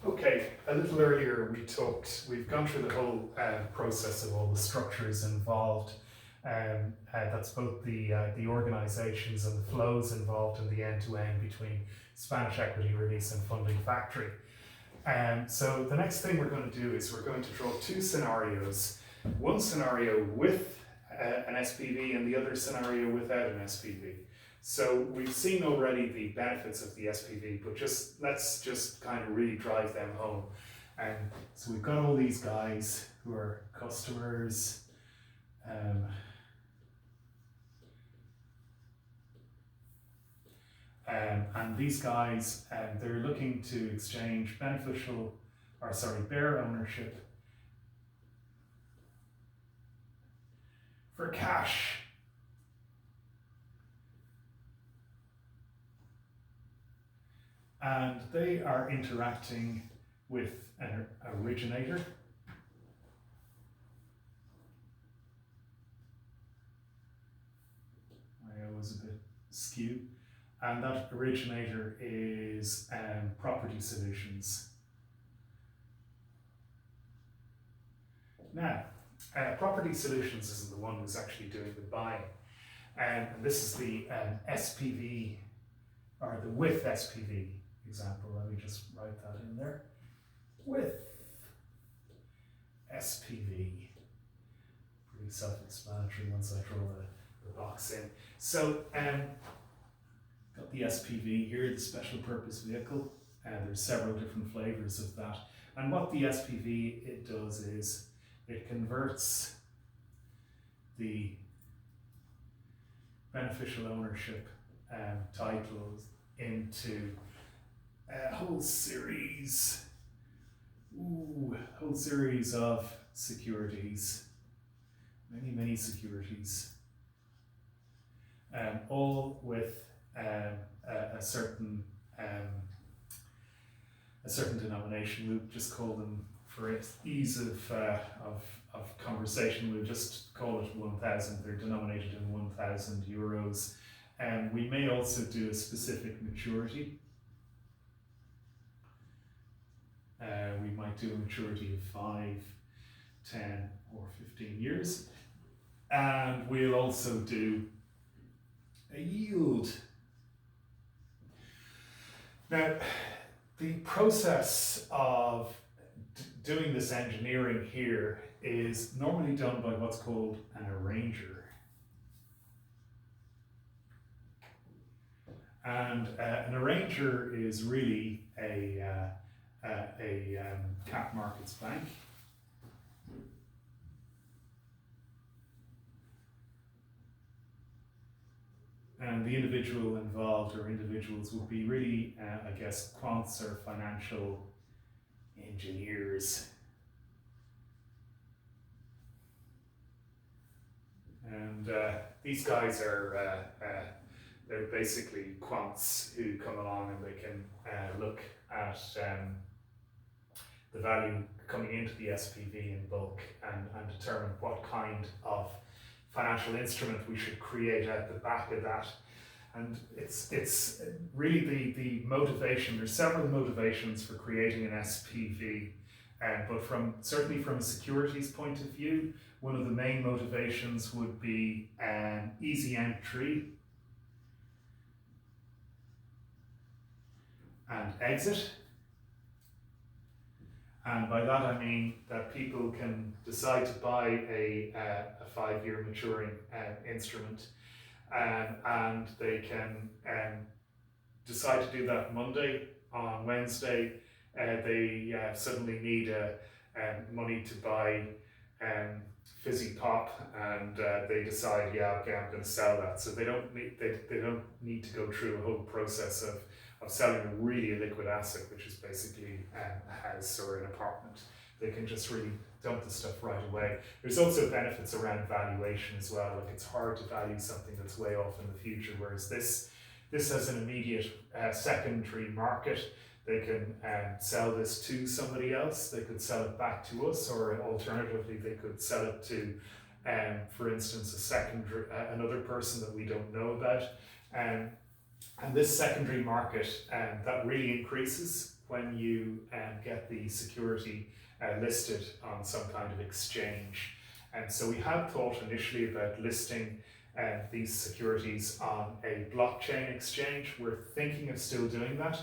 Okay, a little earlier we've gone through the whole process of all the structures involved. That's both the organisations and the flows involved in the end-to-end between Spanish equity release and funding factory. So the next thing we're going to do is we're going to draw two scenarios. One scenario with an SPV and the other scenario without an SPV. So we've seen already the benefits of the SPV, but let's just kind of really drive them home. And so we've got all these guys who are customers. And these guys, they're looking to exchange bear ownership for cash. And they are interacting with an originator. I was a bit skew. And that originator is Property Solutions. Now, Property Solutions isn't the one who's actually doing the buying. And this is the SPV, or the with SPV example. Let me just write that in there. With SPV. Pretty self-explanatory once I draw the box in. So, got the SPV here, the special purpose vehicle. There's several different flavors of that. And what the SPV it does is it converts the beneficial ownership titles into a whole series of securities, many securities, all with a certain denomination. We'll just call them, for ease of conversation, we'll just call it 1,000. They're denominated in 1,000 euros. We may also do a specific maturity. We might do a maturity of 5, 10, or 15 years. And we'll also do a yield. Now, the process of doing this engineering here is normally done by what's called an arranger. And an arranger is really a cap markets bank. And the individual involved, or individuals, would be really, I guess, quants or financial engineers. And these guys are, they're basically quants who come along and they can look at the value coming into the SPV in bulk and determine what kind of financial instrument we should create at the back of that. And it's really the motivation. There's several motivations for creating an SPV, but certainly from a securities point of view, one of the main motivations would be easy entry and exit. And by that I mean that people can decide to buy a 5-year maturing instrument, and they can decide to do that Monday. On Wednesday, they suddenly need money to buy fizzy pop, and they decide, yeah, okay, I'm going to sell that. So they don't need to go through a whole process of selling a really liquid asset, which is basically a house or an apartment. They can just really dump the stuff right away. There's also benefits around valuation as well. Like, it's hard to value something that's way off in the future, whereas this has an immediate secondary market. They can sell this to somebody else. They could sell it back to us, or alternatively, they could sell it to, for instance, another person that we don't know about. And this secondary market, that really increases when you get the security listed on some kind of exchange. And so we had thought initially about listing these securities on a blockchain exchange. We're thinking of still doing that.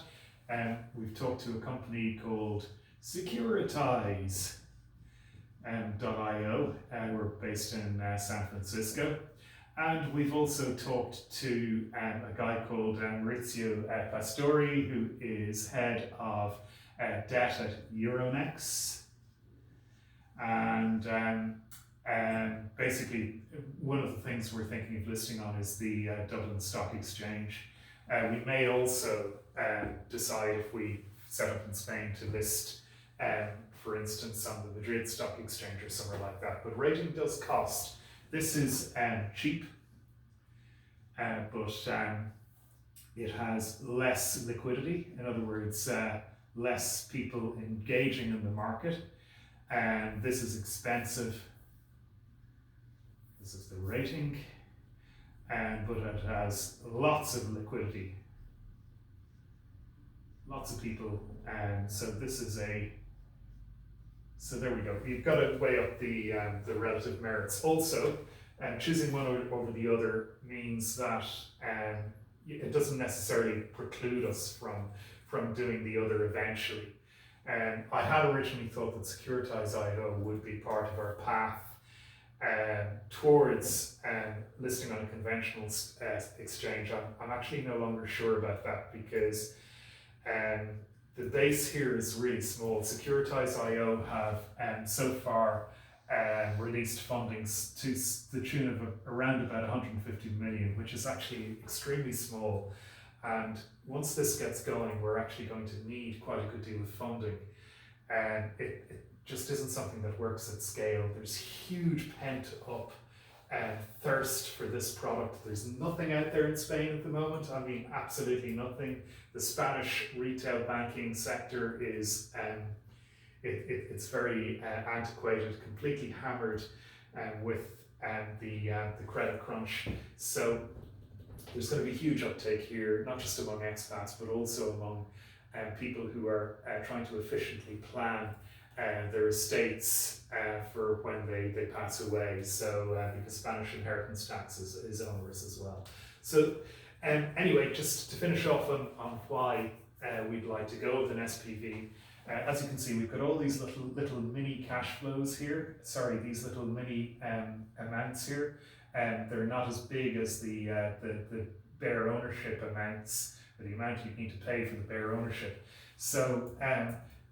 We've talked to a company called Securitize.io. We're based in San Francisco. And we've also talked to a guy called Maurizio Pastori, who is head of debt at Euronext. And basically, one of the things we're thinking of listing on is the Dublin Stock Exchange. We may also decide, if we set up in Spain, to list, for instance, on the Madrid Stock Exchange or somewhere like that. But rating does cost. This is cheap, but it has less liquidity. In other words, less people engaging in the market. And this is expensive. This is the rating, but it has lots of liquidity, lots of people, and so this is so there we go. You've got to weigh up the relative merits. Also, choosing one over the other means that it doesn't necessarily preclude us from doing the other eventually. I had originally thought that Securitize.io would be part of our path towards listing on a conventional exchange. I'm actually no longer sure about that, because the base here is really small. Securitize.io have so far released fundings to the tune of around about 150 million, which is actually extremely small. And once this gets going, we're actually going to need quite a good deal of funding. And it just isn't something that works at scale. There's huge pent up thirst for this product. There's nothing out there in Spain at the moment. I mean, absolutely nothing. The Spanish retail banking sector is it's very antiquated, completely hammered with the credit crunch. So there's going to be huge uptake here, not just among expats, but also among people who are trying to efficiently plan their estates for when they pass away. So because Spanish inheritance tax is onerous as well. So anyway, just to finish off on why we'd like to go with an SPV. As you can see, we've got all these little mini cash flows here. Sorry, these little mini amounts here. They're not as big as the bare ownership amounts, or the amount you need to pay for the bare ownership. So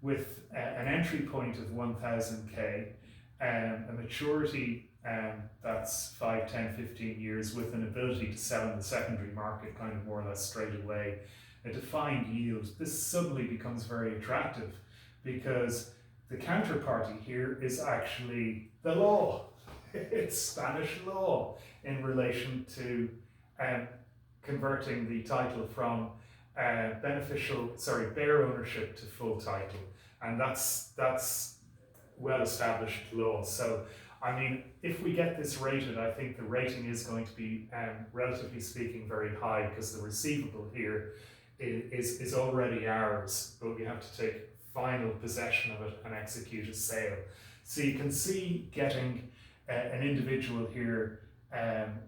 with an entry point of 1,000k, a maturity that's 5, 10, 15 years, with an ability to sell in the secondary market kind of more or less straight away, a defined yield, this suddenly becomes very attractive, because the counterparty here is actually the law. It's Spanish law in relation to converting the title from bare ownership to full title, and that's well-established law. So, I mean, if we get this rated, I think the rating is going to be, relatively speaking, very high, because the receivable here is already ours, but we have to take final possession of it and execute a sale. So you can see getting an individual here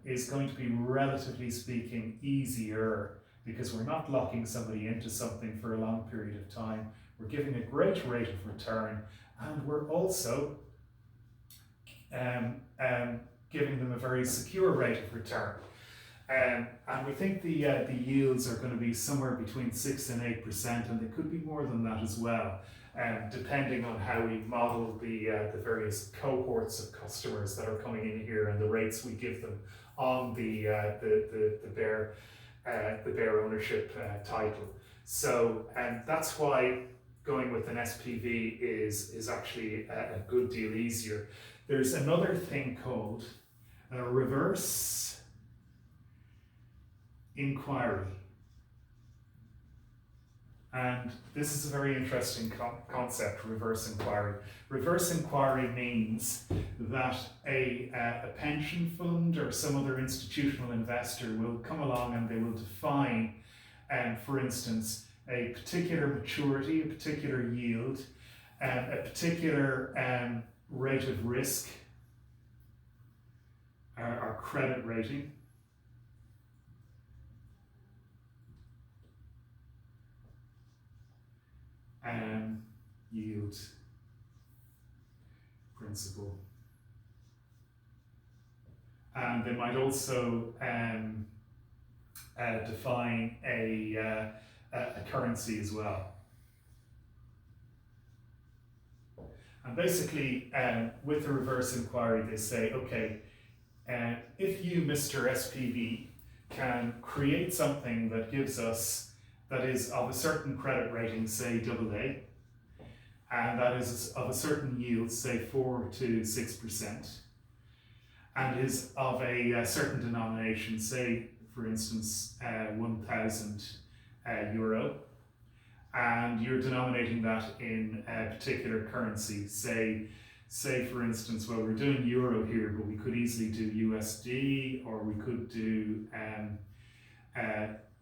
is going to be, relatively speaking, easier, because we're not locking somebody into something for a long period of time. We're giving a great rate of return, and we're also giving them a very secure rate of return. And we think the yields are going to be somewhere between 6 and 8%, and they could be more than that as well, depending on how we model the various cohorts of customers that are coming in here and the rates we give them on the bare ownership title. So, and that's why going with an SPV is actually a good deal easier. There's another thing called a reverse inquiry. And this is a very interesting concept, reverse inquiry. Reverse inquiry means that a pension fund or some other institutional investor will come along and they will define, for instance, a particular maturity, a particular yield, a particular rate of risk, our credit rating, yield, principal. And they might also define a currency as well. And basically, with the reverse inquiry, they say, okay, if you, Mr. SPV, can create something that gives us, that is of a certain credit rating, say AA, and that is of a certain yield, say 4 to 6%, and is of a certain denomination, say, for instance, 1,000 euro, and you're denominating that in a particular currency, say for instance, well, we're doing euro here, but we could easily do USD, or we could do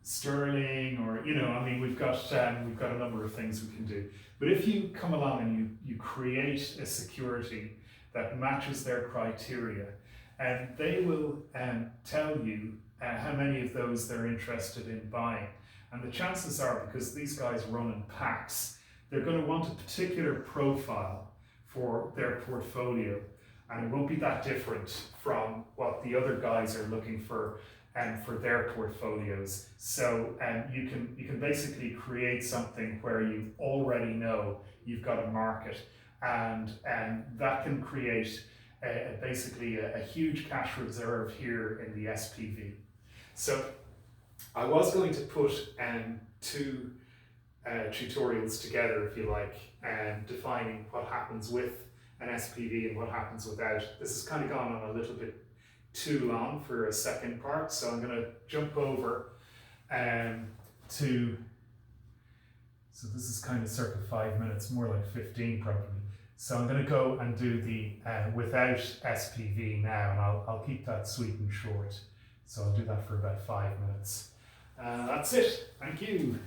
sterling, or, you know, I mean, we've got a number of things we can do. But if you come along and you create a security that matches their criteria, and they will tell you how many of those they're interested in buying. And the chances are, because these guys run in packs, they're going to want a particular profile for their portfolio, and it won't be that different from what the other guys are looking for their portfolios. So you can basically create something where you already know you've got a market, and that can create basically a huge cash reserve here in the SPV. So I was going to put two tutorials together, if you like, defining what happens with an SPV and what happens without. This has kind of gone on a little bit too long for a second part, so I'm going to jump over so this is kind of circa 5 minutes, more like 15 probably. So I'm going to go and do the without SPV now, and I'll keep that sweet and short. So I'll do that for about 5 minutes. That's it. Thank you.